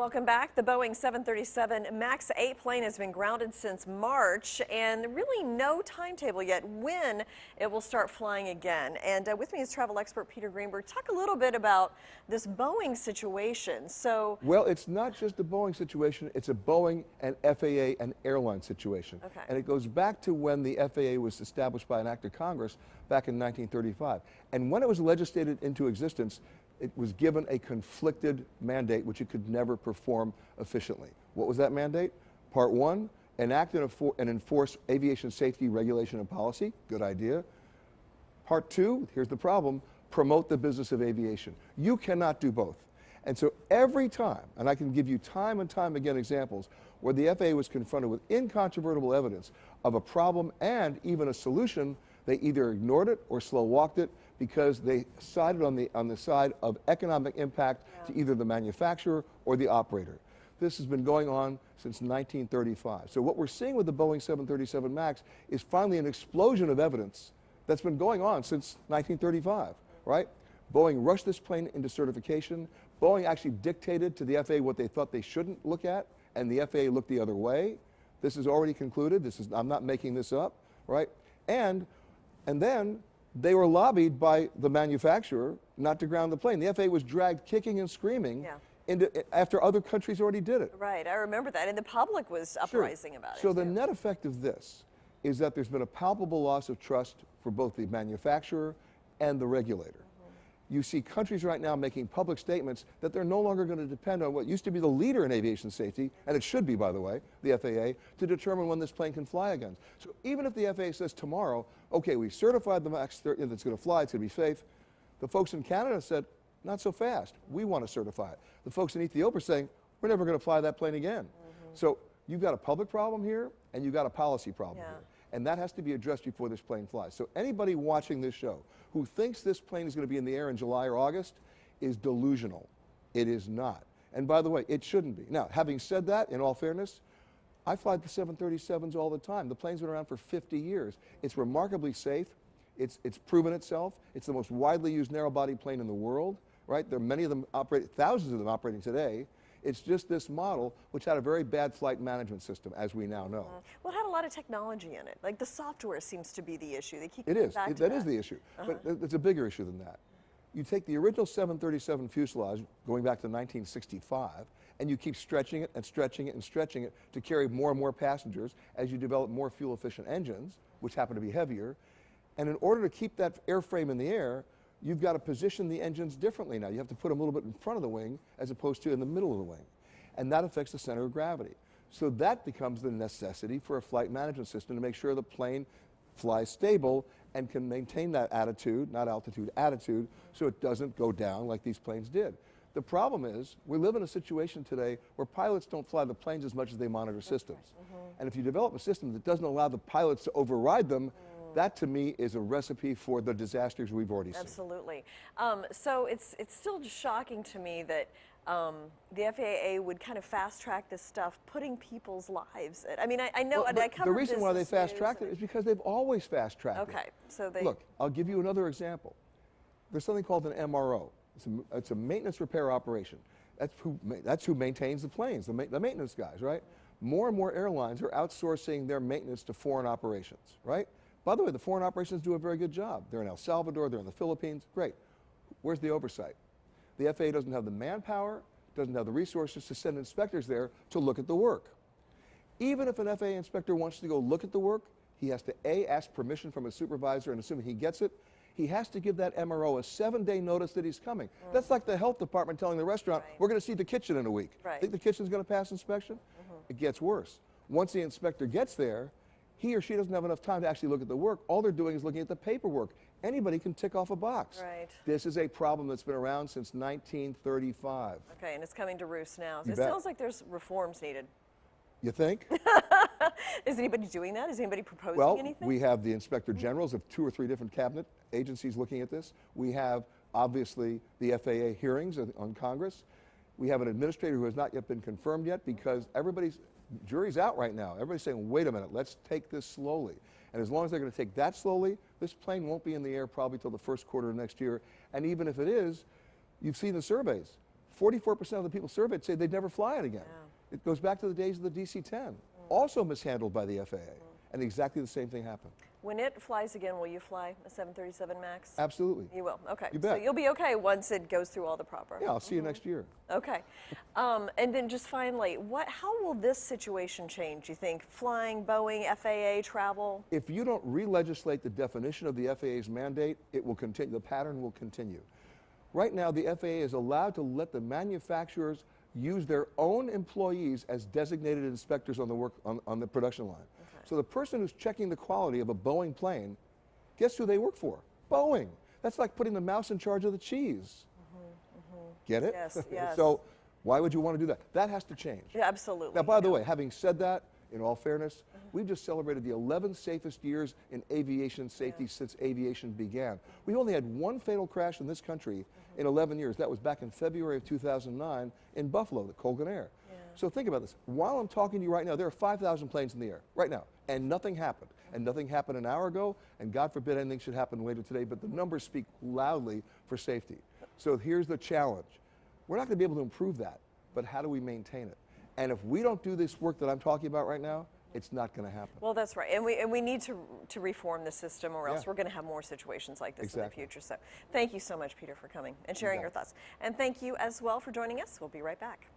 Welcome back. The Boeing 737 MAX 8 plane has been grounded since March, and really no timetable yet when it will start flying again. And with me is travel expert Peter Greenberg. Talk a little bit about this Boeing situation. Well, it's not just a Boeing situation, it's a Boeing and FAA and airline situation. Okay. And it goes back to when the FAA was established by an act of Congress back in 1935. And when it was legislated into existence, it was given a conflicted mandate which it could never perform efficiently. What was that mandate? Part one, enact and enforce aviation safety regulation and policy. Good idea. Part two, here's the problem, promote the business of aviation. You cannot do both. And so every time, and I can give you time and time again examples where the FAA was confronted with incontrovertible evidence of a problem and even a solution, they either ignored it or slow-walked it because they sided on the side of economic impact to either the manufacturer or the operator. This has been going on since 1935. So what we're seeing with the Boeing 737 MAX is finally an explosion of evidence that's been going on since 1935, right? Boeing rushed this plane into certification. Boeing actually dictated to the FAA what they thought they shouldn't look at, and the FAA looked the other way. This is already concluded. I'm not making this up, right? And then they were lobbied by the manufacturer not to ground the plane. The FAA was dragged kicking and screaming after other countries already did it. Right, I remember that, and the public was uprising about it. So the net effect of this is that there's been a palpable loss of trust for both the manufacturer and the regulator. You see countries right now making public statements that they're no longer going to depend on what used to be the leader in aviation safety, and it should be, by the way, the FAA, to determine when this plane can fly again. So even if the FAA says tomorrow, okay, we certified the MAX 30 that's going to fly, it's going to be safe, the folks in Canada said, not so fast, we want to certify it. The folks in Ethiopia are saying, we're never going to fly that plane again. So you've got a public problem here, and you've got a policy problem here. And that has to be addressed before this plane flies. So anybody watching this show who thinks this plane is going to be in the air in July or August is delusional. It is not. And by the way, it shouldn't be. Now, having said that, in all fairness, I fly the 737s all the time. The plane's been around for 50 years. It's remarkably safe. It's proven itself. It's the most widely used narrow-body plane in the world, right? There are many of them thousands of them operating today. It's just this model, which had a very bad flight management system, as we now know. Well, it had a lot of technology in it. Like the software seems to be the issue. They keep it is. Back to that is the issue. But it's a bigger issue than that. You take the original 737 fuselage, going back to 1965, and you keep stretching it and stretching it and stretching it to carry more and more passengers as you develop more fuel-efficient engines, which happen to be heavier. And in order to keep that airframe in the air, you've got to position the engines differently now. You have to put them a little bit in front of the wing as opposed to in the middle of the wing. And that affects the center of gravity. So that becomes the necessity for a flight management system to make sure the plane flies stable and can maintain that attitude, not altitude, attitude, so it doesn't go down like these planes did. The problem is we live in a situation today where pilots don't fly the planes as much as they monitor systems. And if you develop a system that doesn't allow the pilots to override them, that to me is a recipe for the disasters we've already seen. Absolutely. So it's still just shocking to me that the FAA would kind of fast track this stuff, putting people's lives. I mean, I know. Well, the reason why they fast tracked it is because they've always fast tracked it. Okay, so they look. I'll give you another example. There's something called an MRO. It's a maintenance repair operation. That's who maintains the planes, the maintenance guys, right? More and more airlines are outsourcing their maintenance to foreign operations, right? By the way, the foreign operations do a very good job. They're in El Salvador, they're in the Philippines, great. Where's the oversight? The FAA doesn't have the manpower, doesn't have the resources to send inspectors there to look at the work. Even if an FAA inspector wants to go look at the work, he has to A, ask permission from his supervisor, and assuming he gets it, he has to give that MRO a 7-day notice that he's coming. That's like the health department telling the restaurant, we're going to see the kitchen in a week. Think the kitchen's going to pass inspection? It gets worse. Once the inspector gets there, he or she doesn't have enough time to actually look at the work. All they're doing is looking at the paperwork. Anybody can tick off a box. This is a problem that's been around since 1935. Okay, and it's coming to roost now. You it bet. Sounds like there's reforms needed. You think? Is anybody doing that? Is anybody proposing anything? Well, we have the inspector generals of 2 or 3 different cabinet agencies looking at this. We have, obviously, the FAA hearings on Congress. We have an administrator who has not yet been confirmed yet because jury's out right now. Everybody's saying, wait a minute, let's take this slowly. And as long as they're going to take that slowly, this plane won't be in the air probably till the first quarter of next year. And even if it is, you've seen the surveys. 44% of the people surveyed say they'd never fly it again. Yeah. It goes back to the days of the DC-10, also mishandled by the FAA, and exactly the same thing happened. When it flies again, will you fly a 737 MAX? Absolutely. You will, okay. You bet. So you'll be okay once it goes through all the proper. Yeah, I'll see you next year. Okay. And then just finally, how will this situation change, you think? Flying, Boeing, FAA, travel? If you don't re-legislate the definition of the FAA's mandate, it will continue, the pattern will continue. Right now, the FAA is allowed to let the manufacturers use their own employees as designated inspectors on the production line. Okay. So the person who's checking the quality of a Boeing plane, guess who they work for? Boeing. That's like putting the mouse in charge of the cheese. Get it? Yes, yes. So why would you want to do that? That has to change. Yeah, absolutely. Now, by the way, having said that, in all fairness, we've just celebrated the 11 safest years in aviation safety since aviation began. We only had one fatal crash in this country in 11 years. That was back in February of 2009 in Buffalo, the Colgan Air. Yeah. So think about this. While I'm talking to you right now, there are 5,000 planes in the air right now, and nothing happened. And nothing happened an hour ago, and God forbid anything should happen later today, but the numbers speak loudly for safety. So here's the challenge. We're not going to be able to improve that, but how do we maintain it? And if we don't do this work that I'm talking about right now, it's not going to happen. Well, that's right. And we need to reform the system, or else we're going to have more situations like this in the future. So thank you so much, Peter, for coming and sharing your thoughts. And thank you as well for joining us. We'll be right back.